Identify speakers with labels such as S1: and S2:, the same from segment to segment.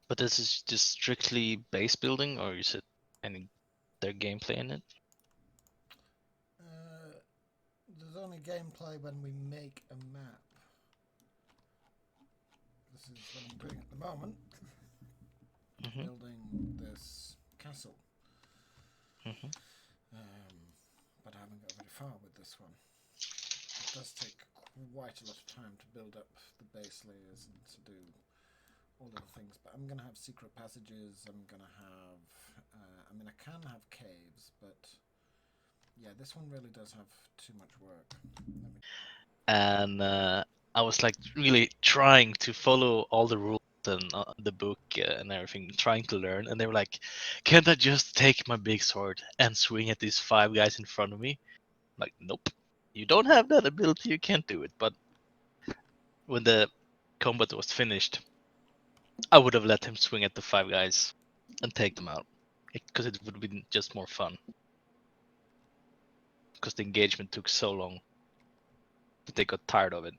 S1: But this is just strictly base building, or is it any their gameplay in it?
S2: There's only gameplay when we make a map. This is what I'm doing at the moment.
S1: Mm-hmm.
S2: Building this castle.
S1: Mm-hmm.
S2: But I haven't got very far with this one. It does take quite a lot of time to build up the base layers and to do all of the things. But I'm going to have secret passages. I'm going to have... I can have caves, but... Yeah, this one really does have too much work.
S1: And I was like really trying to follow all the rules and the book and everything, trying to learn. And they were like, "Can't I just take my big sword and swing at these 5 guys in front of me?" I'm like, nope, you don't have that ability. You can't do it. But when the combat was finished, I would have let him swing at the 5 guys and take them out, because it would have been just more fun. Because the engagement took so long that they got tired of it.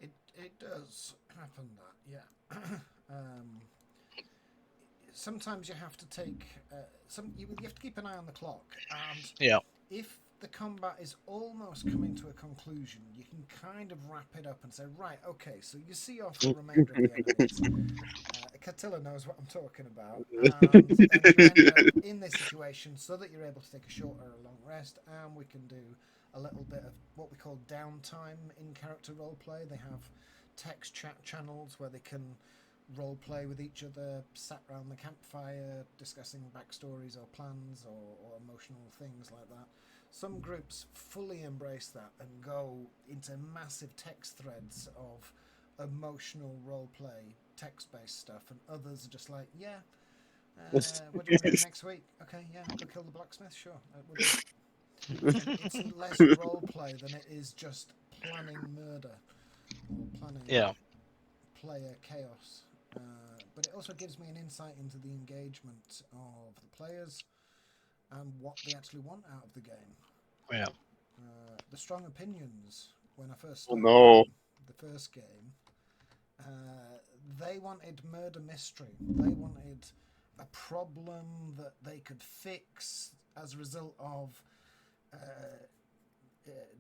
S2: It does happen that, yeah. Sometimes you have to take you have to keep an eye on the clock, and
S1: Yeah.
S2: if the combat is almost coming to a conclusion, you can kind of wrap it up and say, right, okay, so you see off the remainder of the enemies. Catilla knows what I'm talking about, and you end up in this situation so that you're able to take a short or a long rest, and we can do a little bit of what we call downtime in character roleplay. They have text chat channels where they can role play with each other, sat around the campfire, discussing backstories or plans or emotional things like that. Some groups fully embrace that and go into massive text threads of emotional role play, text based stuff, and others are just like, yeah, what do you want to do next week? Okay, yeah, go kill the blacksmith, sure. We'll do it. It's less role play than it is just planning murder or planning
S1: Yeah.
S2: player chaos. But it also gives me an insight into the engagement of the players and what they actually want out of the game.
S1: Yeah.
S2: The strong opinions when I first
S3: Oh
S2: started
S3: no.
S2: playing the first game, they wanted murder mystery. They wanted a problem that they could fix as a result of uh,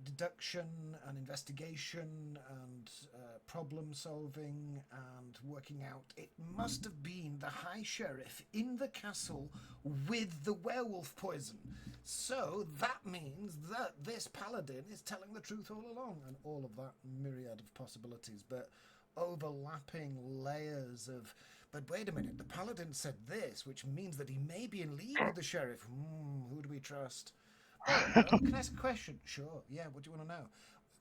S2: deduction and investigation and problem solving and working out. It must have been the High Sheriff in the castle with the werewolf poison. So that means that this paladin is telling the truth all along, and all of that myriad of possibilities, but overlapping layers of. But wait a minute, the paladin said this, which means that he may be in league with the sheriff. Who do we trust? Oh, can I ask a question? Sure. Yeah, what do you want to know?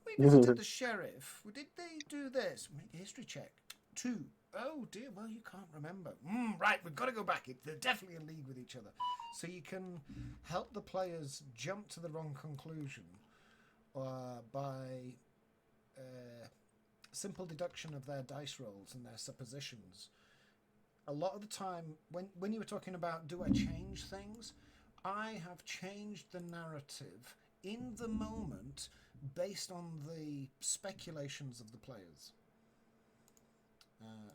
S2: We visited the sheriff. Did they do this? Make a history check. 2. Oh dear, well, you can't remember. Right, we've got to go back. They're definitely in league with each other. So you can help the players jump to the wrong conclusion by simple deduction of their dice rolls and their suppositions. A lot of the time, when you were talking about do I change things, I have changed the narrative in the moment based on the speculations of the players.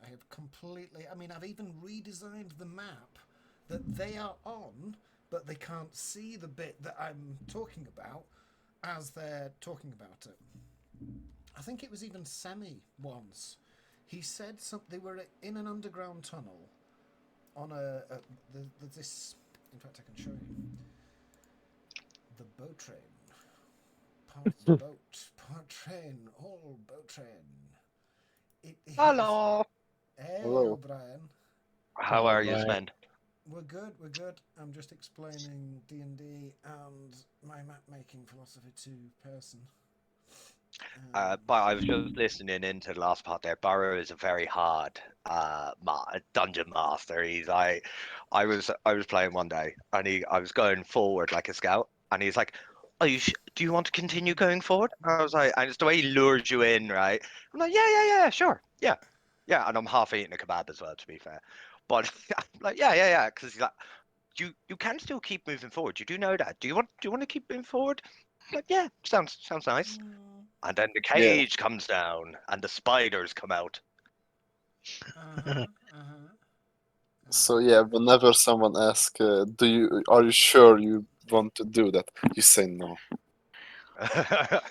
S2: I have completely. I've even redesigned the map that they are on, but they can't see the bit that I'm talking about as they're talking about it. I think it was even Semi once. He said something. They were in an underground tunnel on this. In fact, I can show you the boat train. Part of the boat, part train, all boat train. It is.
S4: Hello.
S2: Hello,
S3: Hello.
S2: Brian.
S4: How
S1: Hello,
S4: are you,
S1: Brian.
S4: man?
S2: We're good. We're good. I'm just explaining D&D and my map making philosophy to person.
S4: But I was just listening into the last part there. Burrow is a very hard dungeon master. He's like, I was playing one day, and I was going forward like a scout, and he's like, "Are you? Do you want to continue going forward?" And I was like, and it's the way he lures you in, right? I'm like, yeah, sure, yeah, and I'm half eating a kebab as well, to be fair. But I'm like, yeah, because he's like, you can still keep moving forward. You do know that. Do you want to keep moving forward? I'm like, yeah, sounds nice. And then the
S3: Yeah.
S4: cage comes down and the spiders come out.
S2: Uh-huh. Uh-huh.
S3: So yeah, whenever someone asks, are you sure you want to do that? You say no,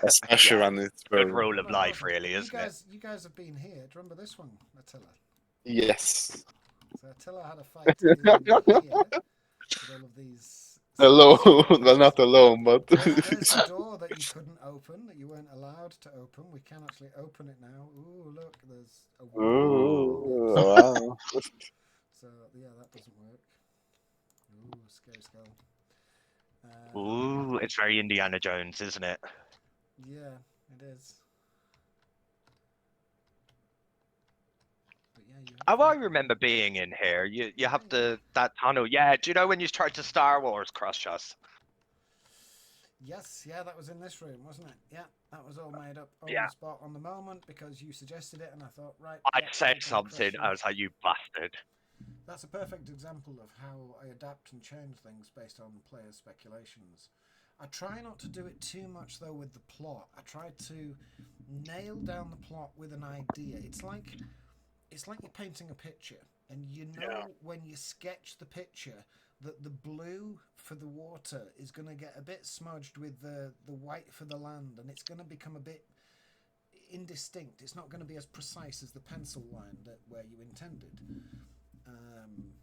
S3: especially
S4: Yeah,
S3: when it's
S4: good
S3: very
S4: rule of
S2: No, of
S4: life,
S2: course not.
S4: really,
S2: You
S4: isn't it?
S2: guys, you guys have been here. Do you remember this one, Attila?
S3: yes.
S2: So Attila had a fight in here with all of these
S3: Alone, well,
S2: soldiers.
S3: not alone, but
S2: There's the door that you couldn't open, that you weren't allowed to open. We can actually open it now. Ooh, look, there's a wooden
S3: Ooh,
S2: bit.
S3: wow.
S2: So yeah, that doesn't work. Ooh, scary skull.
S4: Ooh, it's very Indiana Jones, isn't it?
S2: Yeah, it is. But yeah, you have
S4: Oh, I
S2: fun.
S4: remember being in here. You
S2: Yeah,
S4: have
S2: yeah.
S4: that tunnel. Yeah, do you know when you tried to Star Wars crush us?
S2: Yes, yeah, that was in this room, wasn't it? Yeah, that was all made up on the
S4: Yeah,
S2: spot on the moment because you suggested it, and I thought, right,
S4: I
S2: yeah,
S4: said
S2: we're gonna
S4: something.
S2: crush you.
S4: I was like, you bastard.
S2: That's a perfect example of how I adapt and change things based on players' speculations. I try not to do it too much though with the plot. I try to nail down the plot with an idea. It's like you're painting a picture, and you know when you sketch the picture that the blue for the water is going to get a bit smudged with the white for the land, and it's going to become a bit indistinct. It's not going to be as precise as the pencil line that where you intended.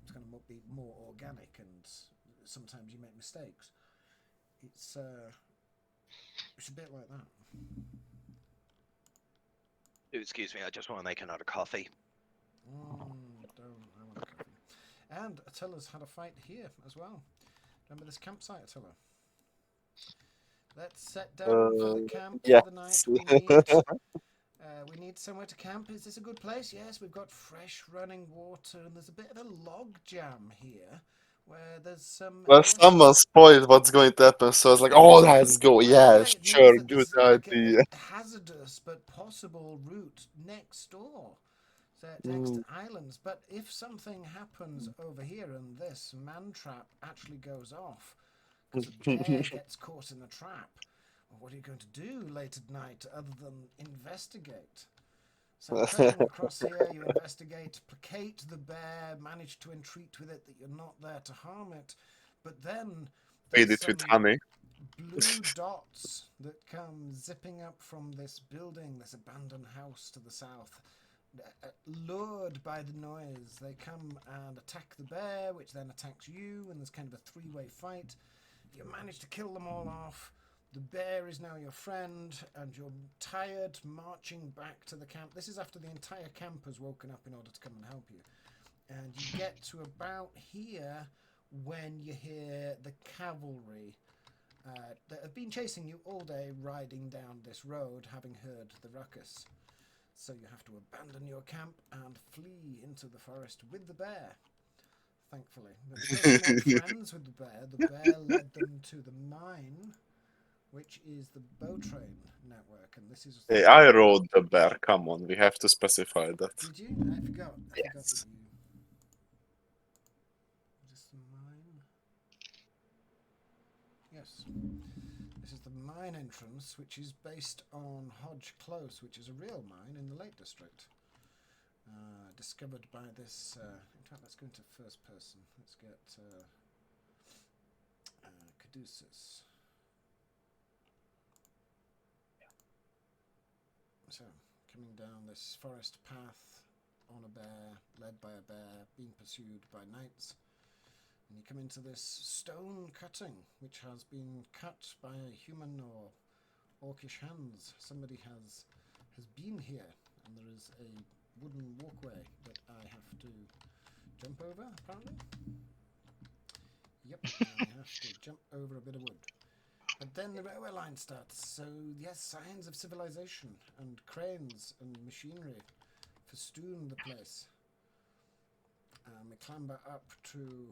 S2: It's going to be more organic, and sometimes you make mistakes. It's uh, it's a bit like that.
S4: Ooh, excuse me, I just want to make another coffee.
S2: Don't I want a coffee? And Attila's had a fight here as well. Remember this campsite, Attila? Let's set down for the
S3: Uh,
S2: camp for the night.
S3: yes.
S2: We need somewhere to camp. Is this a good place? Yes, we've got fresh running water, and there's a bit of a log jam here, where there's some
S3: Well,
S2: yes.
S3: someone spoiled what's going to happen, so I was like, "Oh, let's go."
S2: Well, yeah,
S3: Yes,
S2: it means
S3: sure,
S2: that
S3: good
S2: there's like
S3: idea.
S2: a hazardous but possible route next door. So next
S3: Mm.
S2: to islands. But if something happens over here and this man trap actually goes off because a bear gets caught in the trap, well, what are you going to do late at night other than investigate? So trekking across here, you investigate, placate the bear, manage to entreat with it that you're not there to harm it. But then
S3: Feed
S2: there's
S3: it with
S2: some
S3: honey.
S2: blue dots that come zipping up from this building, this abandoned house to the south. Lured by the noise, they come and attack the bear, which then attacks you, and there's kind of a three-way fight. You manage to kill them all off. The bear is now your friend, and you're tired, marching back to the camp. This is after the entire camp has woken up in order to come and help you. And you get to about here when you hear the cavalry that have been chasing you all day, riding down this road, having heard the ruckus. So you have to abandon your camp and flee into the forest with the bear, thankfully. But because you made friends with the bear led them to the mine, which is the bow train network. And this is
S3: Hey,
S2: the.
S3: I rode the bear. Come on, we have to specify that.
S2: Did you? I forgot. I forgot that
S3: Yes.
S2: you. Is this the mine? Yes. This is the mine entrance, which is based on Hodge Close, which is a real mine in the Lake District. Discovered by this. In fact, let's go into first person. Let's get Caduceus. So, coming down this forest path on a bear, led by a bear, being pursued by knights. And you come into this stone cutting, which has been cut by a human or orcish hands. Somebody has been here, and there is a wooden walkway that I have to jump over, apparently. Yep, I have to jump over a bit of wood. But then the railway line starts, so yes, signs of civilization, and cranes and machinery festoon the place. We clamber up to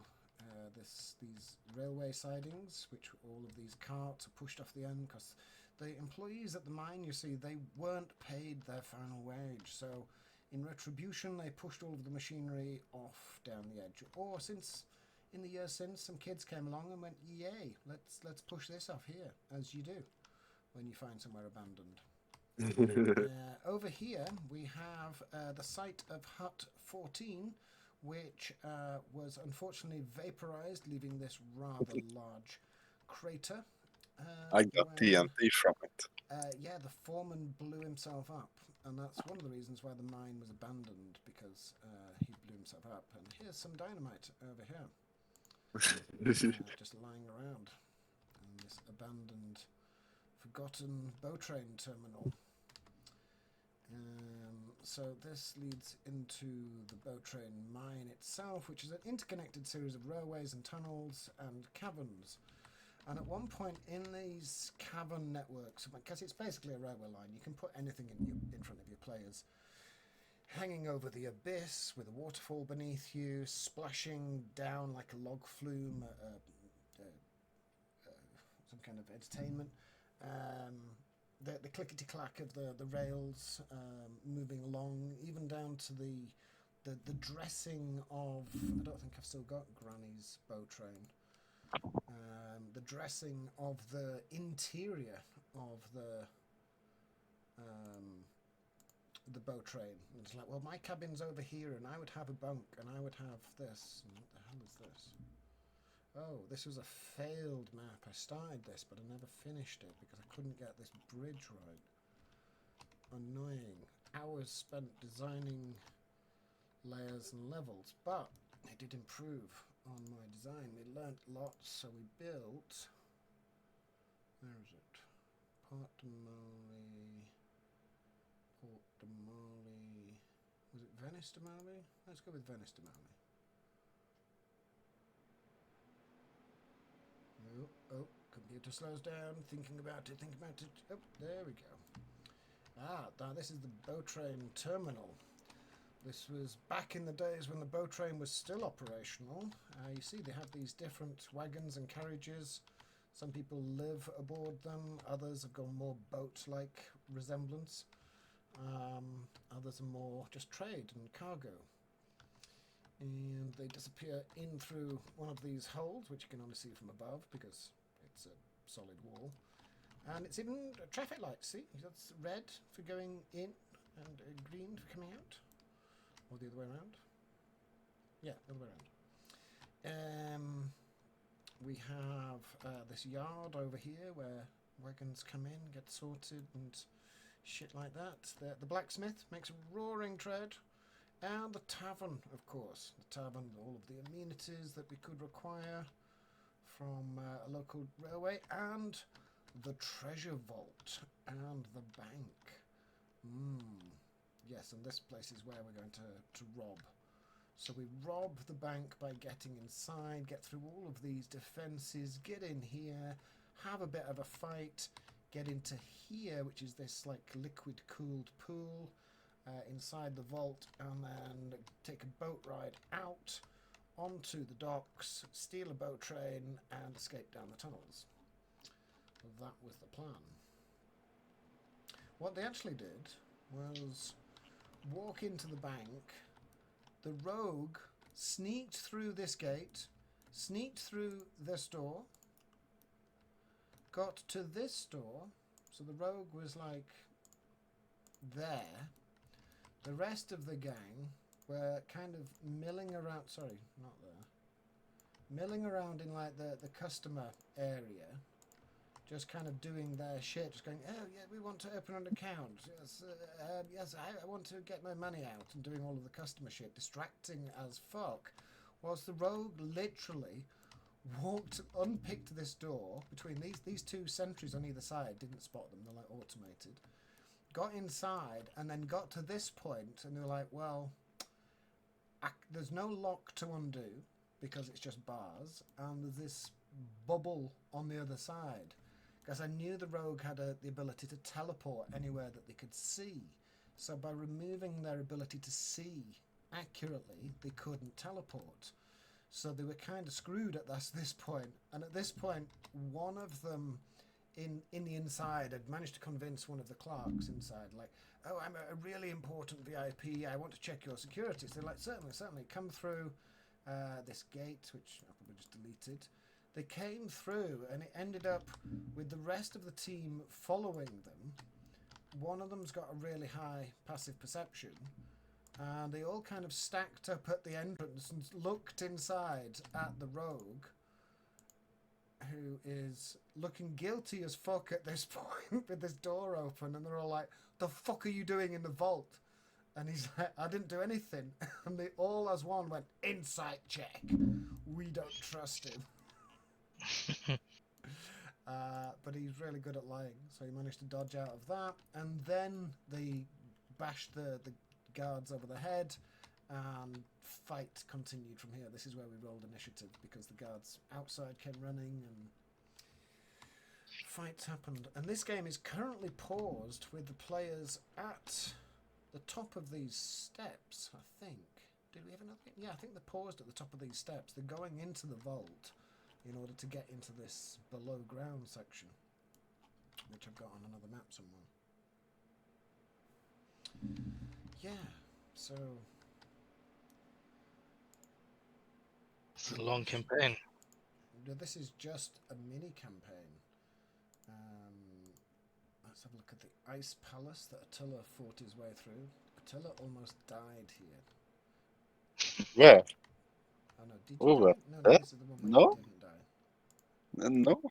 S2: these railway sidings, which all of these carts are pushed off the end, because the employees at the mine, you see, they weren't paid their final wage, so in retribution they pushed all of the machinery off down the edge. Or since in the years since, some kids came along and went, "Yay, let's push this off here," as you do when you find somewhere abandoned. Over here we have the site of Hut 14, which was unfortunately vaporized, leaving this rather large crater.
S3: I got
S2: Where,
S3: TNT from it.
S2: yeah, the foreman blew himself up, and that's one of the reasons why the mine was abandoned, because he blew himself up. And here's some dynamite over here, just lying around in this abandoned, forgotten bow train terminal. So this leads into the bow train mine itself, which is an interconnected series of railways and tunnels and caverns. And at one point in these cavern networks, because it's basically a railway line, you can put anything in front of your players. Hanging over the abyss with a waterfall beneath you, splashing down like a log flume, some kind of entertainment. The clickety-clack of the rails moving along, even down to the dressing of... I don't think I've still got Granny's bow train. The dressing of the interior of the bow train. And it's like, well, my cabin's over here, and I would have a bunk, and I would have this. And what the hell is this? Oh, this was a failed map. I started this, but I never finished it because I couldn't get this bridge right. Annoying. Hours spent designing layers and levels, but it did improve on my design. We learnt lots, so we built... Where is it? Port de Marly... Was it Venice de Marly? Let's go with Venice de Marly. Oh, computer slows down, thinking about it. Oh, there we go. Now this is the bow train terminal. This was back in the days when the bow train was still operational. You see they have these different wagons and carriages. Some people live aboard them, others have got more boat-like resemblance. Others are more just trade and cargo. And they disappear in through one of these holes, which you can only see from above because it's a solid wall. And it's even traffic lights, see? That's red for going in and green for coming out. Or the other way around? Yeah, the other way around. We have this yard over here where wagons come in, get sorted and shit like that. The blacksmith makes a roaring tread. And the tavern, of course. The tavern, all of the amenities that we could require from a local railway. And the treasure vault and the bank. Yes, and this place is where we're going to rob. So we rob the bank by getting inside, get through all of these defences, get in here, have a bit of a fight, get into here, which is this like liquid-cooled pool inside the vault, and then take a boat ride out onto the docks, steal a boat train, and escape down the tunnels. That was the plan. What they actually did was walk into the bank. The rogue sneaked through this gate, sneaked through this door, got to this door, so the rogue was like there. The rest of the gang were kind of milling around, sorry, not there, milling around in like the customer area, just kind of doing their shit, just going, oh yeah, we want to open an account, yes, I want to get my money out, and doing all of the customer shit, distracting as fuck, whilst the rogue literally unpicked this door between these two sentries on either side, didn't spot them, they're like automated, got inside, and then got to this point, and they were like, well, there's no lock to undo, because it's just bars, and there's this bubble on the other side. Because I knew the rogue had the ability to teleport anywhere that they could see. So by removing their ability to see accurately, they couldn't teleport. So they were kind of screwed at this point. And at this point, one of them in the inside had managed to convince one of the clerks inside, like, oh, I'm a really important VIP, I want to check your security. So they're like, certainly, come through this gate, which I probably just deleted. They came through, and it ended up with the rest of the team following them, one of them's got a really high passive perception, and they all kind of stacked up at the entrance and looked inside at the rogue, who is looking guilty as fuck at this point with this door open, and they're all like, "The fuck are you doing in the vault?" And he's like, "I didn't do anything." And they all as one went, "Insight check. We don't trust him." But he's really good at lying, so he managed to dodge out of that. And then they bashed the guards over the head, and fight continued from here. This is where we rolled initiative, because the guards outside came running and fights happened. And this game is currently paused with the players at the top of these steps, I think. Did we have another game? Yeah, I think they're paused at the top of these steps. They're going into the vault in order to get into this below ground section, which I've got on another map somewhere. Yeah, so
S1: It's a long campaign.
S2: this is just a mini campaign. Let's have a look at the Ice Palace that Attila fought his way through. Attila almost died here.
S3: Where?
S2: Oh no, did you
S3: Over
S2: die? No,
S3: there?
S2: this is the one where
S3: No?
S2: you didn't die.
S3: No.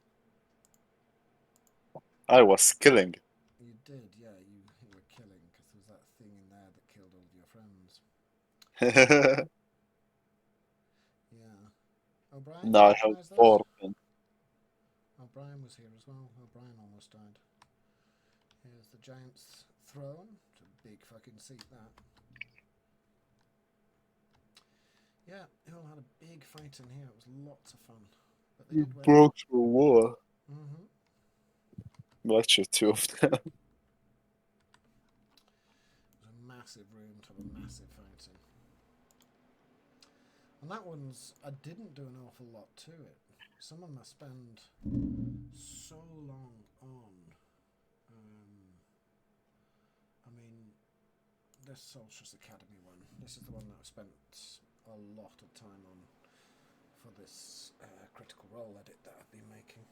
S3: I was killing.
S2: You did, yeah, you were killing, because there was that thing in there that killed all of your friends. Yeah. O'Brien,
S3: Now
S2: you
S3: I have
S2: recognise this?
S3: 4 pin.
S2: O'Brien was here as well. O'Brien almost died. Here's the Giant's throne. It's a big fucking seat, that. Yeah, they all had a big fight in here. It was lots of fun. But they
S3: You
S2: did win.
S3: broke through wall.
S2: Mm-hmm.
S3: Actually, 2 of them.
S2: It was a massive room to have a massive fight in. And that one's... I didn't do an awful lot to it. Someone must spend so long on... I mean, this Solstice Academy one. This is the one that I've spent a lot of time on for this Critical Role edit that I've been making.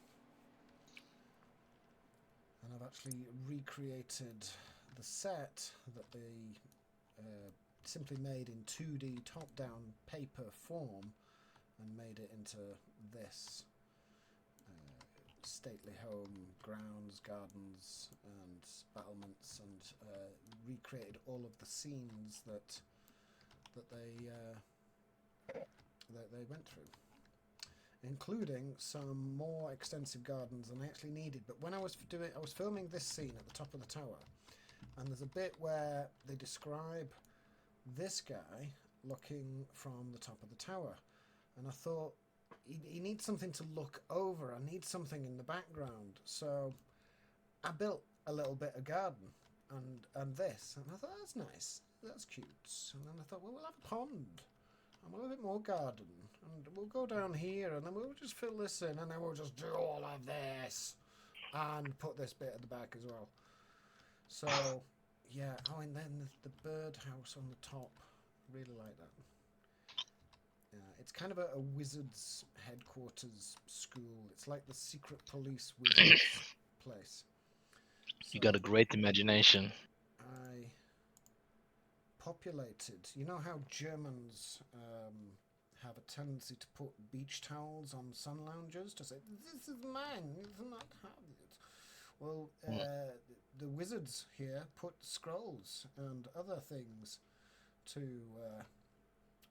S2: And I've actually recreated the set that they simply made in 2D top-down paper form and made it into this stately home, grounds, gardens and battlements, and recreated all of the scenes that they went through, including some more extensive gardens than I actually needed. But when I was filming this scene at the top of the tower, and there's a bit where they describe this guy looking from the top of the tower, and I thought he needs something to look over. I need something in the background, so I built a little bit of garden and this, and I thought that's nice, that's cute. And then I thought, well, we'll have a pond, and we'll have a bit more garden, and we'll go down here, and then we'll just fill this in, and then we'll just do all of this, and put this bit at the back as well. So, yeah. Oh, and then the birdhouse on the top. Really like that. It's kind of a wizard's headquarters school. It's like the secret police wizards place.
S1: You got a great imagination.
S2: I populated. You know how Germans have a tendency to put beach towels on sun loungers to say, "This is mine. You cannot have it." Well, the wizards here put scrolls and other things to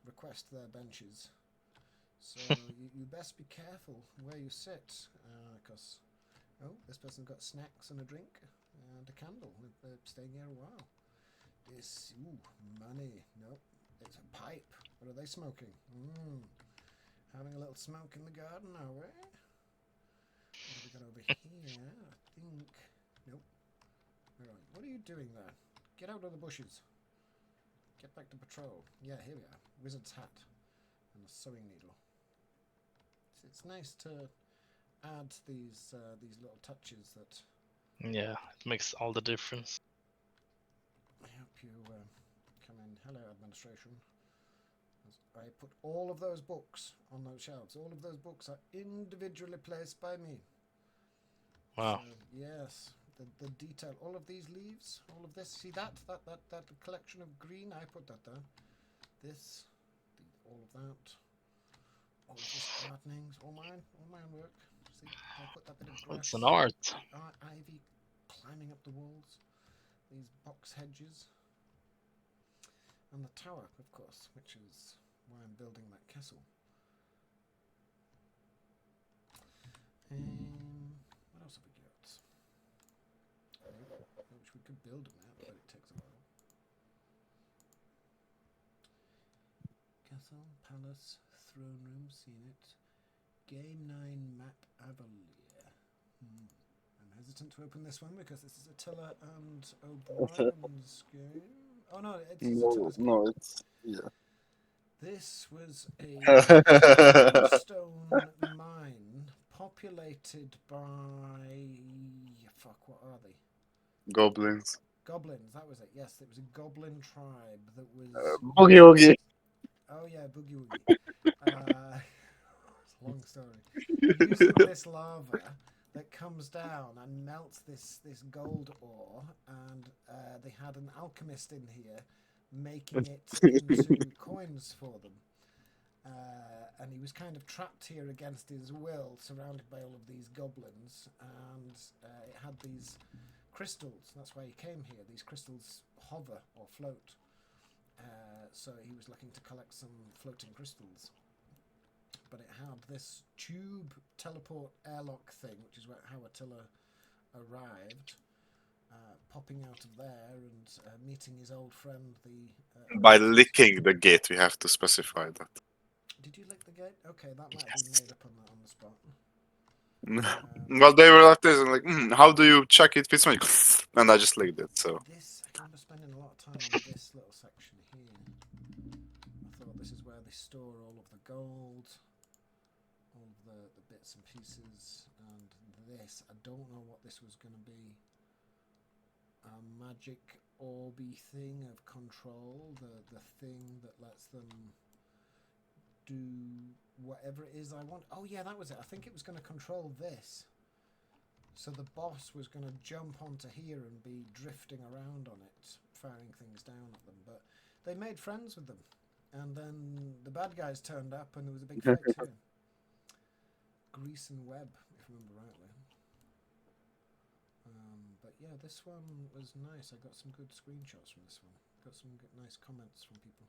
S2: request their benches. So you best be careful where you sit, because this person got snacks and a drink and a candle. They're staying here a while. This money. Nope, it's a pipe. What are they smoking? Having a little smoke in the garden, are we? What have we got over here? I think. Nope. Where are you? What are you doing there? Get out of the bushes. Get back to patrol. Yeah, here we are. Wizard's hat and a sewing needle. It's nice to add these little touches that
S1: Yeah, it makes all the difference.
S2: help you come in. Hello, administration. I put all of those books on those shelves. All of those books are individually placed by me.
S1: Wow.
S2: So, yes, the detail. All of these leaves, all of this. See that collection of green? I put that there. This, all of that. All of this gardening's all mine work. See, I put that bit of grass.
S1: It's an art.
S2: Ivy climbing up the walls. These box hedges. And the tower, of course, which is why I'm building that castle. What else have we got? Which we could build a map, but it takes a while. Castle, palace, throne room, seen it. Game 9 map Avalier. I'm hesitant to open this one because this is Attila and O'Brien's game. Oh no, it's Attila's game.
S3: No, it's yeah.
S2: This was a limestone mine populated by... Fuck, what are they?
S3: Goblins.
S2: Goblins, that was it. Yes, it was a goblin tribe that was...
S3: Boogie Woogie.
S2: Oh yeah, Boogie Woogie. It's a long story. Using this lava that comes down and melts this gold ore, and they had an alchemist in here making it into coins for them. And he was kind of trapped here against his will, surrounded by all of these goblins, and it had these crystals. That's why he came here. These crystals hover or float. So he was looking to collect some floating crystals. But it had this tube teleport airlock thing, which is how Attila arrived. Popping out of there and meeting his old friend, the...
S3: By licking the gate, we have to specify that.
S2: Did you lick the gate? Okay, that might have been made up on the spot.
S3: Well, they were like this, and like, how do you check it fits me? And I just licked it, so.
S2: This, I remember spending a lot of time on this little section here. I thought this is where they store all of the gold, all of the bits and pieces, and this, I don't know what this was going to be. A magic orby thing of control, the thing that lets them do whatever it is I want. Oh yeah, that was it. I think it was going to control this. So the boss was going to jump onto here and be drifting around on it, firing things down at them. But they made friends with them. And then the bad guys turned up and there was a big fight here. Grease and Web, if I remember rightly. But yeah, this one was nice. I got some good screenshots from this one. Got some good, nice comments from people.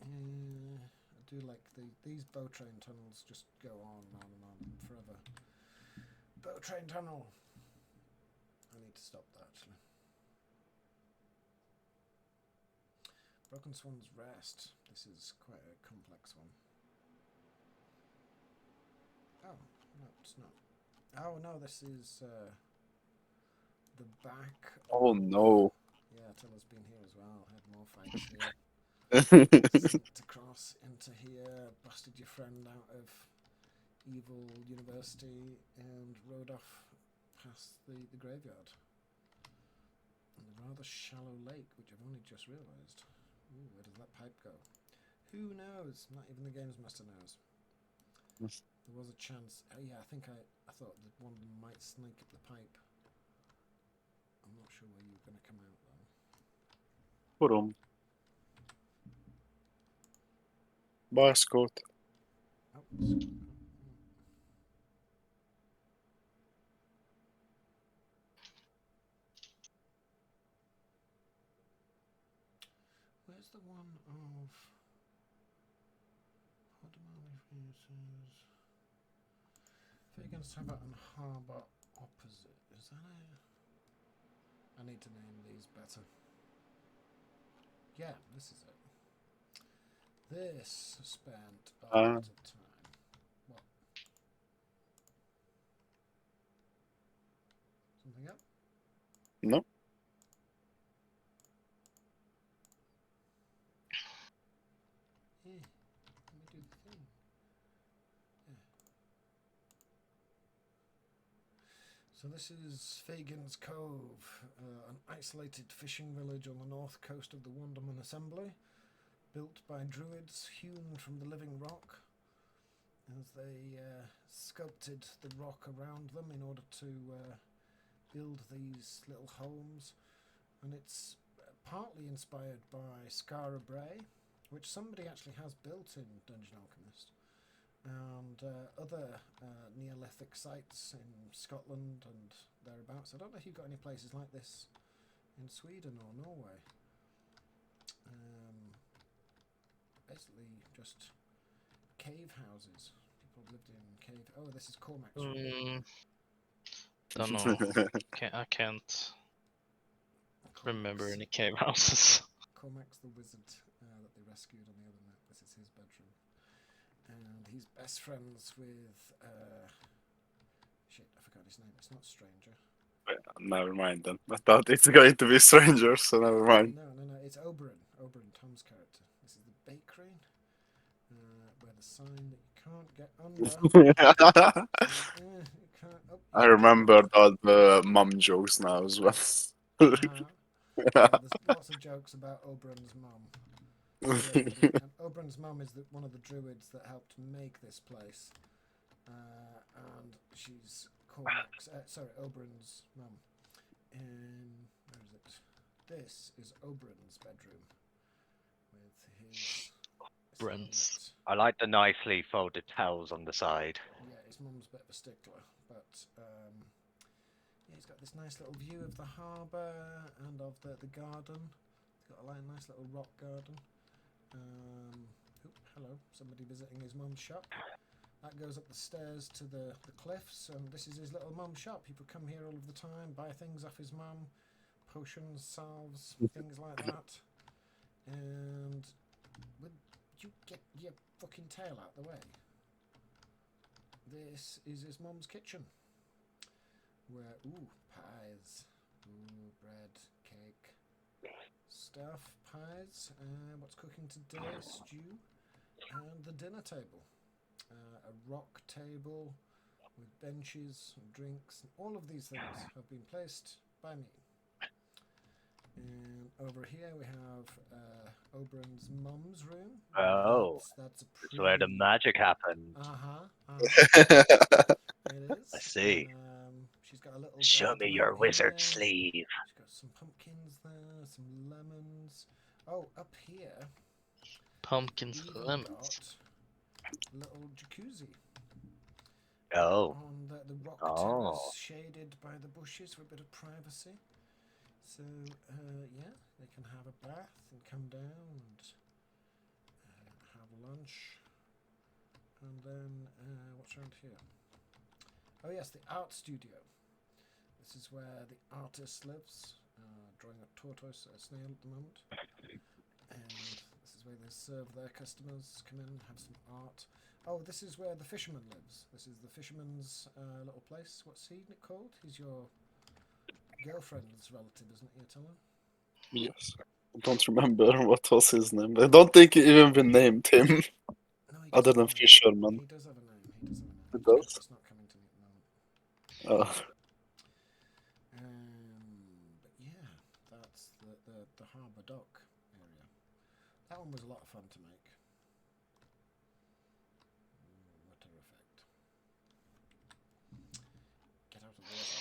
S2: I do like these bow train tunnels just go on and on and on forever. Bow train tunnel. I need to stop that actually. Broken Swan's Rest. This is quite a complex one. Oh, no, it's not. Oh no, this is the back.
S3: Oh no.
S2: Yeah, Attila's been here as well. Had more fights here. Sneaked across into here, busted your friend out of Evil University, and rode off past the graveyard. And the rather shallow lake, which I've only just realised. Ooh, where does that pipe go? Who knows? Not even the games master knows. There was a chance. Oh yeah, I think I thought that one of them might snake up the pipe. I'm not sure where you were going to come out though.
S3: Put 'em. Bye, Scott.
S2: Oh, where's the one of Vegans have an harbour opposite. Is that a... I need to name these better. Yeah, this is it. This spent a lot of time. What? Something up?
S3: No.
S2: Yeah. Let me do the thing. Yeah. So this is Fagin's Cove, an isolated fishing village on the north coast of the Wonderman Assembly, built by druids hewn from the living rock. as they sculpted the rock around them in order to build these little homes. And it's partly inspired by Skara Brae, which somebody actually has built in Dungeon Alchemist, and other Neolithic sites in Scotland and thereabouts. I don't know if you've got any places like this in Sweden or Norway. Basically, just cave houses. People lived in cave. Oh, this is Cormac's room.
S1: Don't know. I can't remember any cave houses.
S2: Cormac's the wizard that they rescued on the other map. This is his bedroom. And he's best friends with... shit, I forgot his name. It's not Stranger.
S3: Never mind then. I thought it's going to be strangers, so never mind.
S2: No. It's Oberon. Oberon, Tom's character. This is the bakery, where the sign that you can't get under. You can't,
S3: I remember all the mum jokes now as well.
S2: Yeah, there's lots of jokes about Oberon's mum. And Oberon's mum is one of the druids that helped make this place. And she's Oberon's mum. Where is it? This is Oberon's bedroom with his.
S1: Brents.
S4: I like the nicely folded towels on the side.
S2: Yeah, his mum's a bit of a stickler, but yeah, he's got this nice little view of the harbour and of the garden. He's got a nice little rock garden. Hello, somebody visiting his mum's shop. That goes up the stairs to the cliffs, and this is his little mum's shop. People come here all of the time, buy things off his mum, potions, salves, things like that. And would you get your fucking tail out the way? This is his mum's kitchen, where pies, bread, cake, stuff, pies. What's cooking today? Stew, and the dinner table. A rock table with benches and drinks. And all of these things have been placed by me. And over here we have Oberon's mum's room.
S4: Oh,
S2: that's
S4: that's where the magic happened.
S2: It is.
S4: I see.
S2: She's got a little.
S4: Show me your wizard sleeve.
S2: She's got some pumpkins there, some lemons. Oh, up here.
S1: Pumpkins, lemons.
S2: Little jacuzzi.
S4: Oh.
S2: On the rock terrace, shaded by the bushes for a bit of privacy. So, yeah, they can have a bath and come down and have lunch. And then, what's around here? Oh, yes, the art studio. This is where the artist lives, drawing a tortoise, a snail at the moment. And this is where they serve their customers, come in, have some art. Oh, this is where the fisherman lives. This is the fisherman's little place. What's he called? He's your girlfriend's relative, isn't he, Attila?
S3: Yes. I don't remember what was his name. I don't think he even been named him.
S2: No, he
S3: Other than Fisherman.
S2: He does have a name.
S3: He does?
S2: It's not coming to me at the moment.
S3: Oh.
S2: But yeah, that's the harbour dock area. That one was a lot of fun to make. What a effect. Get out of the water.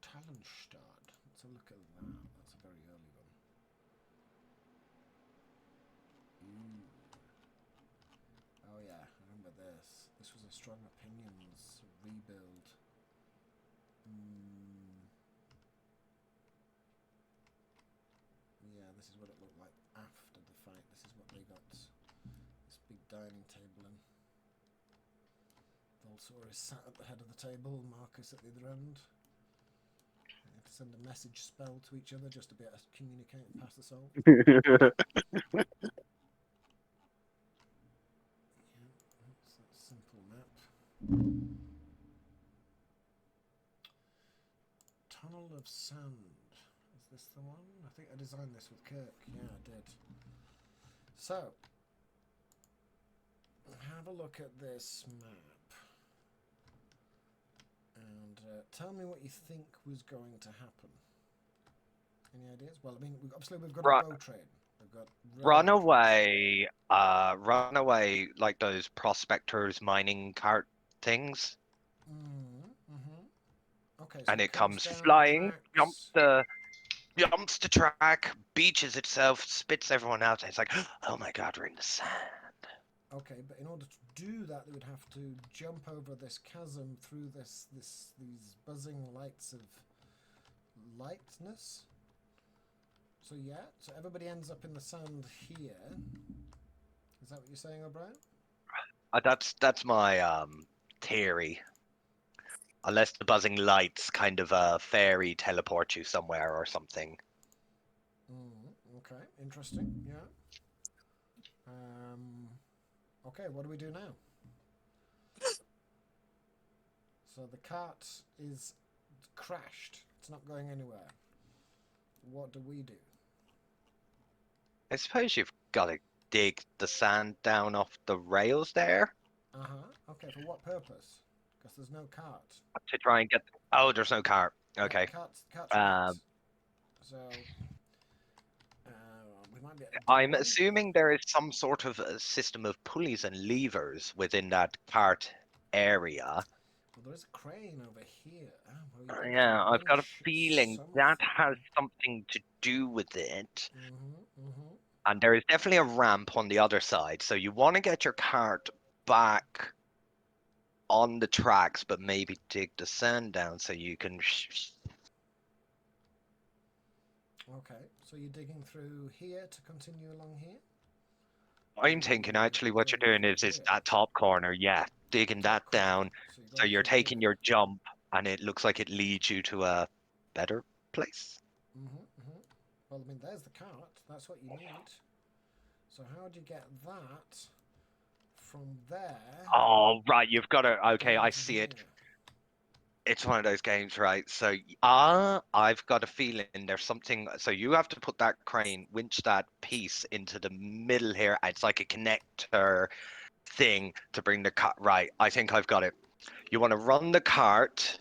S2: Tallenstad. Let's have a look at that. That's a very early one. Oh yeah, I remember this. This was a strong opinions rebuild. Yeah, this is what it looked like after the fight. This is what they got. This big dining table in. Volsaur is sat at the head of the table, Marcus at the other end. They have to send a message spell to each other just to be able to communicate and pass the soul. Yeah, it's a simple map. Tunnel of Sand. Is this the one? I think I designed this with Kirk. Yeah, I did. So, have a look at this map. And tell me what you think was going to happen Any ideas? Well, I mean, obviously we've got
S4: Run,
S2: a bow train. We've got
S4: run
S2: railway tracks.
S4: away, run away like those prospectors mining cart things,
S2: Okay, so
S4: and
S2: it
S4: it
S2: comes
S4: comes
S2: down the
S4: flying,
S2: tracks.
S4: jumps the track, beaches itself, spits everyone out, and it's like, oh my god, we're in the sand.
S2: Okay, but in order to do that, they would have to jump over this chasm through these buzzing lights of lightness. So yeah, so everybody ends up in the sand here. Is that what you're saying, O'Brien?
S4: That's my theory. Unless the buzzing lights kind of fairy teleport you somewhere or something.
S2: Okay, interesting. Yeah. Okay, what do we do now? So the cart is crashed. It's not going anywhere. What do we do?
S4: I suppose you've got to dig the sand down off the rails there
S2: Okay, for what purpose? Because there's no cart.
S4: to try and get. Oh, there's no car.
S2: Yeah,
S4: Okay.
S2: cart's
S4: Um,
S2: wrecked. So uh, we might be able to dig
S4: I'm
S2: one.
S4: assuming there is some sort of a system of pulleys and levers within that cart area.
S2: Well, there is a crane over here. Well, you've got to
S4: Yeah, I've got a
S2: winch
S4: feeling that has
S2: something.
S4: something to do with it.
S2: Mm-hmm.
S4: And there is definitely a ramp on the other side. So you want to get your cart back on the tracks, but maybe dig the sand down so you can.
S2: Okay, so you're digging through here to continue along here? Or
S4: I'm thinking actually what you're
S2: going
S4: doing
S2: through
S4: is
S2: here?
S4: that top corner, yeah, digging
S2: Top
S4: that
S2: corner.
S4: down.
S2: So you're
S4: So
S2: going
S4: you're
S2: through
S4: taking
S2: here.
S4: your jump, and it looks like it leads you to a better place.
S2: Well, I mean, there's the cart. That's what you need. So how do you get that from there
S4: Oh, right, you've got to. Okay,
S2: down
S4: I
S2: to
S4: see it.
S2: here?
S4: It's one of those games, right? So, I've got a feeling there's something. So you have to put that crane, winch that piece into the middle here. It's like a connector thing to bring the cart. Right, I think I've got it. You want to run the cart.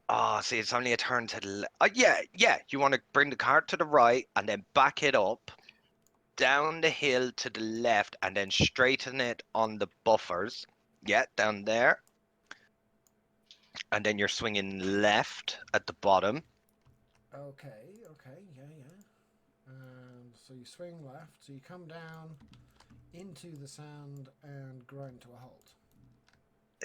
S4: Ah, see, it's only a turn to the. Yeah. You want to bring the cart to the right and then back it up down the hill to the left and then straighten it on the buffers. Yeah, down there. And then you're swinging left at the bottom.
S2: Okay, yeah. And so you swing left, so you come down into the sand and grind to a halt.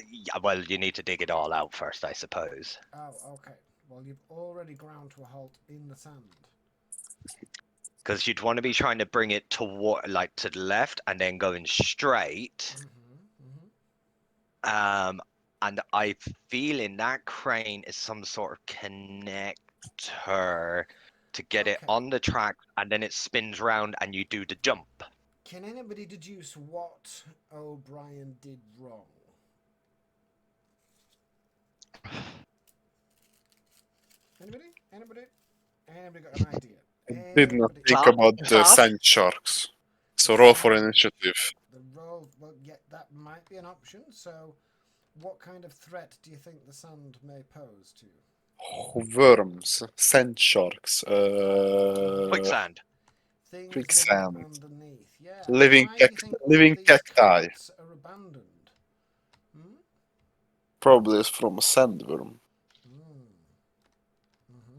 S4: Yeah, well, you need to dig it all out first, I suppose.
S2: Oh, okay. Well, you've already ground to a halt in the sand.
S4: Because you'd want to be trying to bring it to the left and then going straight. And I feel in that crane is some sort of connector to get it
S2: Okay.
S4: on the track, and then it spins round and you do the jump.
S2: Can anybody deduce what O'Brien did wrong? Anybody? Anybody got an idea?
S3: Did not
S2: Anybody?
S3: think
S4: Tough,
S3: about the
S4: tough.
S3: sand sharks.
S2: The
S3: So roll for
S2: sand-
S3: initiative.
S2: The roll. Well, yeah, that might be an option. So, what kind of threat do you think the sand may pose to you?
S3: Worms, sand sharks,
S4: Quicksand.
S2: Things living
S3: quicksand,
S2: underneath. Yeah, and
S3: living
S2: why do you think all of
S3: living
S2: these
S3: cacti.
S2: carts are abandoned? Hmm?
S3: Probably is from a sandworm.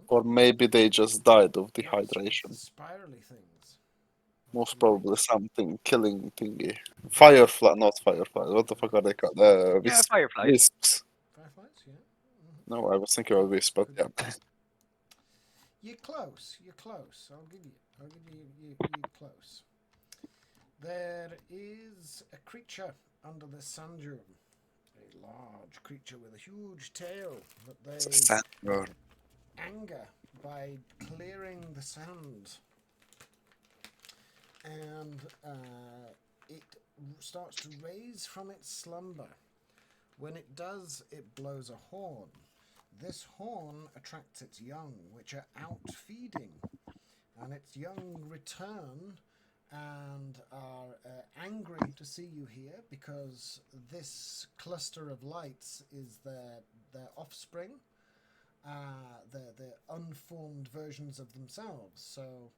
S3: Or maybe they just died of
S2: What's
S3: dehydration.
S2: the spirally things?
S3: Most probably something killing thingy. Firefly, not firefly. What the fuck are they called?
S4: Yeah, fireflies.
S3: Wisps.
S2: Fireflies, yeah.
S3: No, I was thinking of wisps, but yeah.
S2: You're close. I'll give you. You're close. There is a creature under the sand dune. A large creature with a huge tail that
S3: It's a
S2: they
S3: sandworm.
S2: anger by clearing the sand. And it starts to raise from its slumber. When it does, it blows a horn. This horn attracts its young, which are out feeding, and its young return and are angry to see you here because this cluster of lights is their offspring, the unformed versions of themselves. So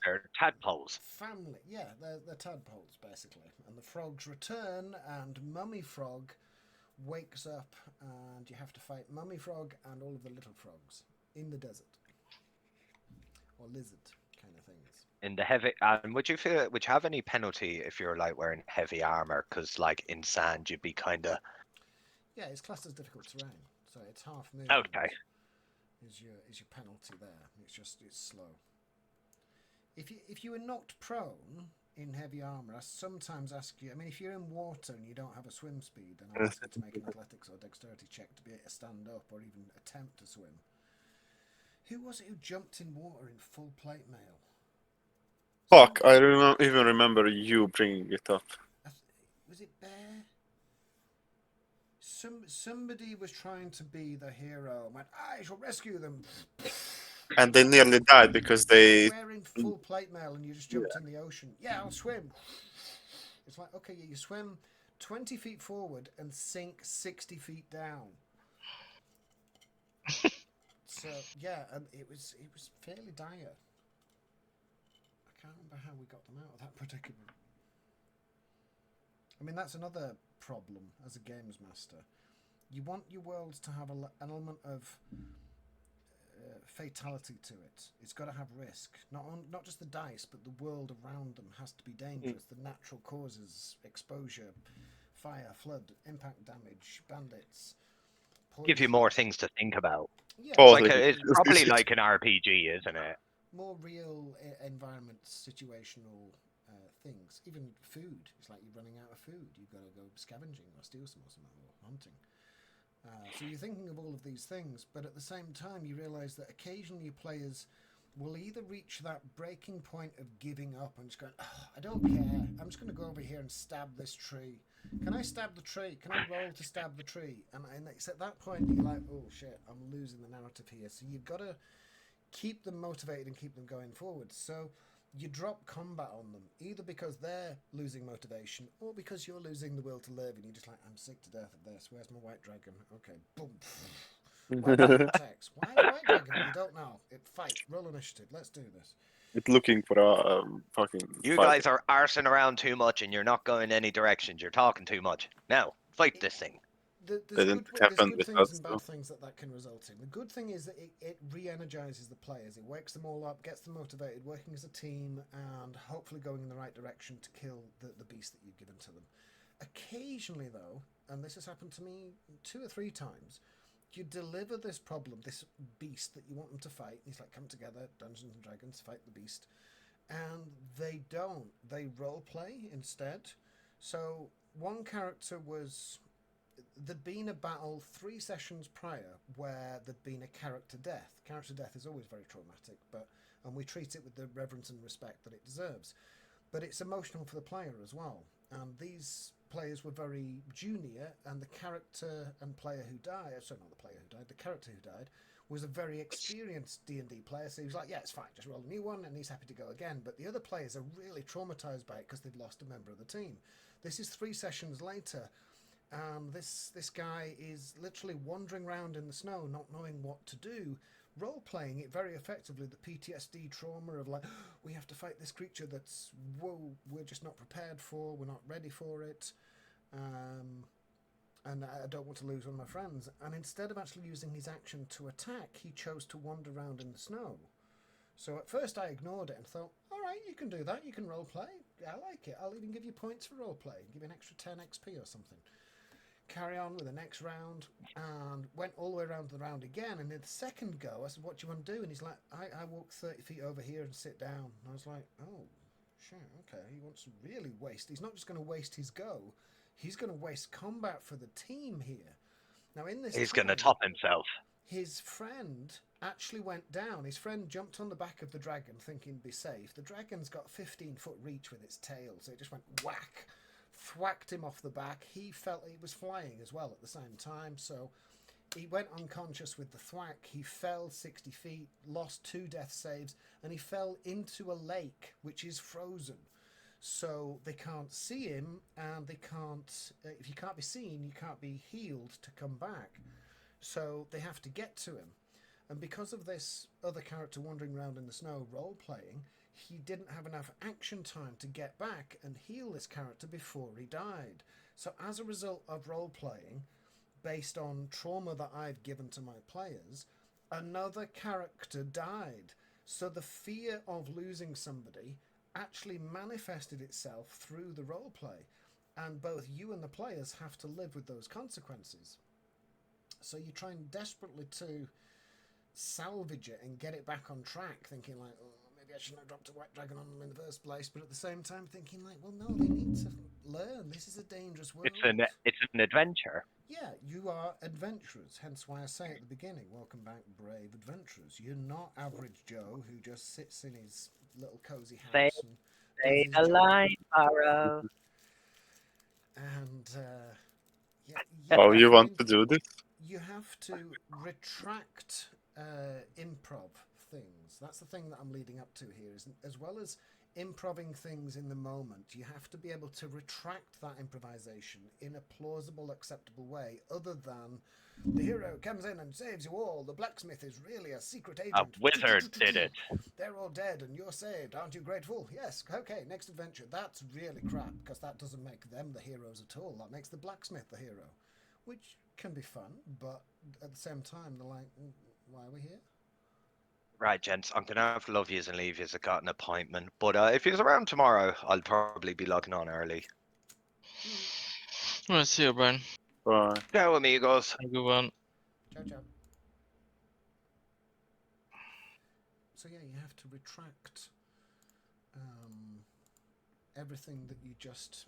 S4: They're tadpoles.
S2: family, yeah, they're tadpoles basically. And the frogs return, and Mummy Frog wakes up, and you have to fight Mummy Frog and all of the little frogs in the desert, or lizard kind of things.
S4: In the heavy, and would you have any penalty if you're like wearing heavy armor? Because like in sand, you'd be kind of
S2: Yeah, it's classed as difficult terrain, so it's half
S4: okay.
S2: movement is your penalty there. It's slow. If you are knocked prone in heavy armor, I sometimes ask you. I mean, if you're in water and you don't have a swim speed, then I ask you to make an athletics or dexterity check to be able to stand up or even attempt to swim. Who was it who jumped in water in full plate mail?
S3: Fuck, I even remember you bringing it up.
S2: Was it Bear? Somebody was trying to be the hero and went, I shall rescue them.
S3: And they nearly died because they.
S2: Wearing full plate mail and you just jumped in the ocean. Yeah, I'll swim. It's like, okay, you swim 20 feet forward and sink 60 feet down. So, yeah, and it was fairly dire. I can't remember how we got them out of that predicament. I mean, that's another problem as a games master. You want your worlds to have an element of fatality to it. It's got to have risk. Not just the dice, but the world around them has to be dangerous. The natural causes, exposure, fire, flood, impact damage, bandits.
S4: Give you
S2: Poison.
S4: more things to think about.
S2: Yeah,
S3: Totally.
S4: It's probably like an RPG, isn't it?
S2: more real environment, situational things. Even food. It's like you're running out of food. You've got to go scavenging or steal some or something or hunting. So you're thinking of all of these things, but at the same time, you realise that occasionally players will either reach that breaking point of giving up and just going, oh, I don't care. I'm just going to go over here and stab this tree. Can I stab the tree? Can I roll to stab the tree? And it's at that point you're like, oh shit, I'm losing the narrative here. So you've got to keep them motivated and keep them going forward. So you drop combat on them, either because they're losing motivation or because you're losing the will to live and you're just like, I'm sick to death of this. Where's my white dragon? Okay, boom. White dragon attacks. Why white dragon? You don't know. It fight. Roll initiative. Let's do this.
S3: It's looking for a fucking.
S4: You
S3: fight.
S4: guys are arsing around too much and you're not going any directions. You're talking too much. Now, fight this thing.
S2: There's
S3: Didn't
S2: good, there's
S3: happen
S2: good
S3: with
S2: things
S3: us,
S2: and bad things that can result in. The good thing is that it re-energizes the players. It wakes them all up, gets them motivated, working as a team, and hopefully going in the right direction to kill the beast that you've given to them. Occasionally, though, and this has happened to me 2 or 3 times, you deliver this problem, this beast that you want them to fight. He's like, come together, Dungeons and Dragons, fight the beast. And they don't. They role play instead. So one character was... There'd been a battle 3 sessions prior where there'd been a character death. Character death is always very traumatic, and we treat it with the reverence and respect that it deserves. But it's emotional for the player as well. And these players were very junior, and the character and player who died, sorry, not the player who died, the character who died, was a very experienced D&D player, so he was like, yeah, it's fine, just roll a new one, and he's happy to go again. But the other players are really traumatised by it because they've lost a member of the team. This is 3 sessions later, and this guy is literally wandering around in the snow, not knowing what to do, role-playing it very effectively, the PTSD trauma of like, we have to fight this creature that's, whoa, we're just not prepared for, we're not ready for it, and I don't want to lose one of my friends. And instead of actually using his action to attack, he chose to wander around in the snow. So at first I ignored it and thought, all right, you can do that, you can role-play, I like it, I'll even give you points for role-play, give you an extra 10 XP or something. Carry on with the next round, and went all the way around the round again. And in the second go, I said, what do you want to do? And he's like, I walk 30 feet over here and sit down. And I was like, oh, shit, okay. He wants to really waste. He's not just going to waste his go. He's going to waste combat for the team here. Now, in this
S4: He's
S2: time,
S4: going to top himself.
S2: his friend actually went down. His friend jumped on the back of the dragon thinking be safe. The dragon's got 15-foot reach with its tail, so it just went whack. Thwacked him off the back. He felt he was flying as well at the same time, so he went unconscious with the thwack. He fell 60 feet, lost 2 death saves, and he fell into a lake which is frozen. So they can't see him, and they can't. If you can't be seen, you can't be healed to come back. So they have to get to him. And because of this other character wandering around in the snow role playing, he didn't have enough action time to get back and heal this character before he died. So as a result of role playing, based on trauma that I've given to my players, another character died. So the fear of losing somebody actually manifested itself through the role play. And both you and the players have to live with those consequences. So you're trying desperately to salvage it and get it back on track, thinking like, oh, maybe I shouldn't have dropped a white dragon on them in the first place, but at the same time thinking like, well, no, they need to learn. This is a dangerous world.
S4: It's an adventure.
S2: Yeah, you are adventurers, hence why I say at the beginning, welcome back, brave adventurers. You're not average Joe who just sits in his little cozy house
S4: Say,
S2: and
S4: say
S2: does
S4: the
S2: his job.
S4: line, Burrow.
S2: And yeah,
S3: Oh, you want
S2: mean,
S3: to do this?
S2: you have to retract improv things. That's the thing that I'm leading up to here. Is as well as improving things in the moment, you have to be able to retract that improvisation in a plausible, acceptable way, other than the hero comes in and saves you all. The blacksmith is really a secret
S4: A
S2: agent.
S4: wizard did it.
S2: They're all dead and you're saved. Aren't you grateful? Yes. Okay, next adventure. That's really crap because that doesn't make them the heroes at all. That makes the blacksmith the hero, which can be fun, but at the same time, they're like, why are we here?
S4: Right, gents, I'm gonna have to love yous and leave yous. I got an appointment, but if he's around tomorrow, I'll probably be logging on early.
S1: Well, see you, Brian.
S3: Right.
S4: Ciao, amigos.
S1: Have a good one.
S2: Ciao, ciao. So yeah, you have to retract everything that you just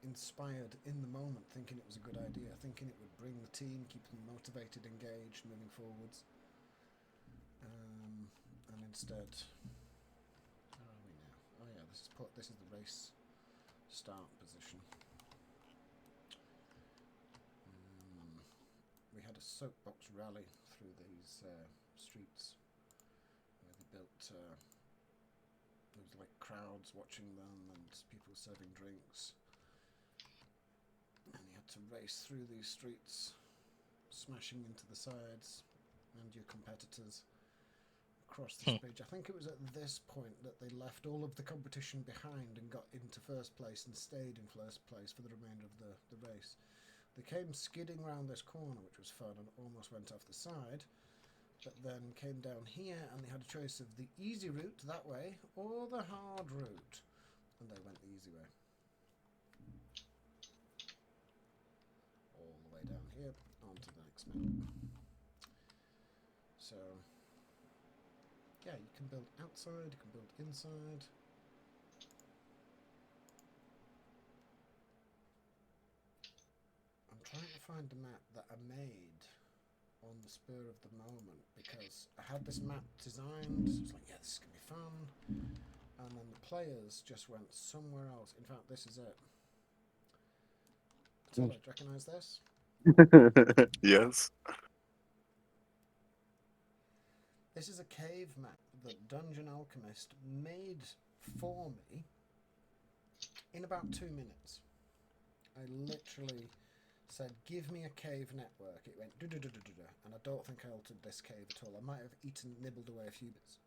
S2: inspired in the moment, thinking it was a good idea, thinking it would bring the team, keep them motivated, engaged, moving forwards. And instead, where are we now? Oh yeah, this is the race start position. We had a soapbox rally through these streets where they built. There was like crowds watching them and people serving drinks, and you had to race through these streets, smashing into the sides and your competitors across the stage. I think it was at this point that they left all of the competition behind and got into first place and stayed in first place for the remainder of the race. They came skidding round this corner, which was fun, and almost went off the side, but then came down here and they had a choice of the easy route that way or the hard route, and they went the easy way. All the way down here onto the next map. So yeah, you can build outside, you can build inside. I'm trying to find a map that I made on the spur of the moment because I had this map designed. So I was like, yeah, this is going to be fun. And then the players just went somewhere else. In fact, this is it. Attila, do you recognise this?
S3: Yes.
S2: This is a cave map that Dungeon Alchemist made for me in about 2 minutes. I literally said, give me a cave network. It went do-do-do-do-do-do, and I don't think I altered this cave at all. I might have nibbled away a few bits.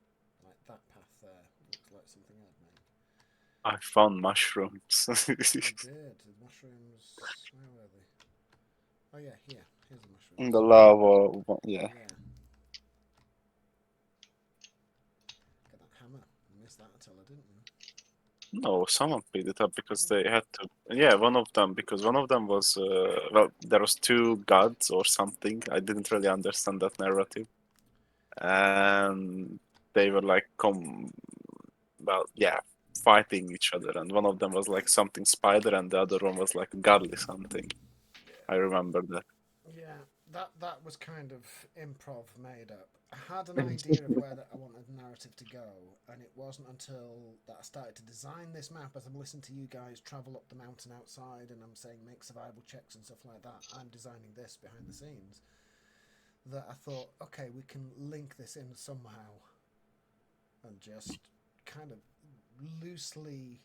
S2: Like that path there looks like something I'd made.
S3: I found mushrooms.
S2: You did. The mushrooms, where were they? Oh yeah, here. Here's the mushrooms.
S3: The lava, yeah.
S2: Yeah. Get that hammer. You missed that, Attila, didn't you?
S3: No, someone picked it up because they had to. Yeah, one of them, because one of them was, well, there was two gods or something. I didn't really understand that narrative. And they were like, well, yeah, fighting each other. And one of them was like something spider, and the other one was like godly something. I remember that.
S2: Yeah, that was kind of improv made up. I had an idea of where that I wanted the narrative to go, and it wasn't until that I started to design this map as I'm listening to you guys travel up the mountain outside and I'm saying make survival checks and stuff like that. I'm designing this behind the scenes. That I thought, okay, we can link this in somehow, and just kind of loosely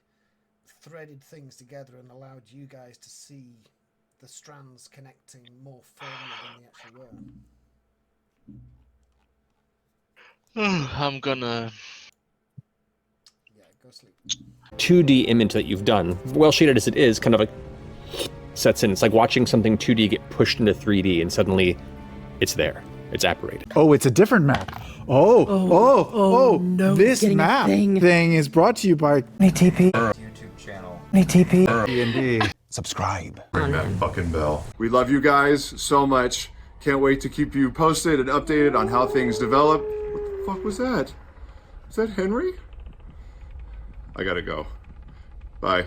S2: threaded things together and allowed you guys to see the strands connecting more firmly than they actually were.
S1: I'm gonna.
S2: Yeah, go sleep.
S5: 2D image that you've done, well shaded as it is, kind of like sets in. It's like watching something 2D get pushed into 3D and suddenly it's there. It's apparated.
S6: Oh, it's a different map.
S7: No,
S6: this
S7: getting a
S6: map
S7: thing.
S6: is brought to you by
S7: TP.
S8: YouTube channel.
S7: TP.
S6: D&D.
S9: Subscribe.
S10: Ring that fucking bell. We love you guys so much. Can't wait to keep you posted and updated on how things develop. What the fuck was that? Was that Henry? I gotta go. Bye.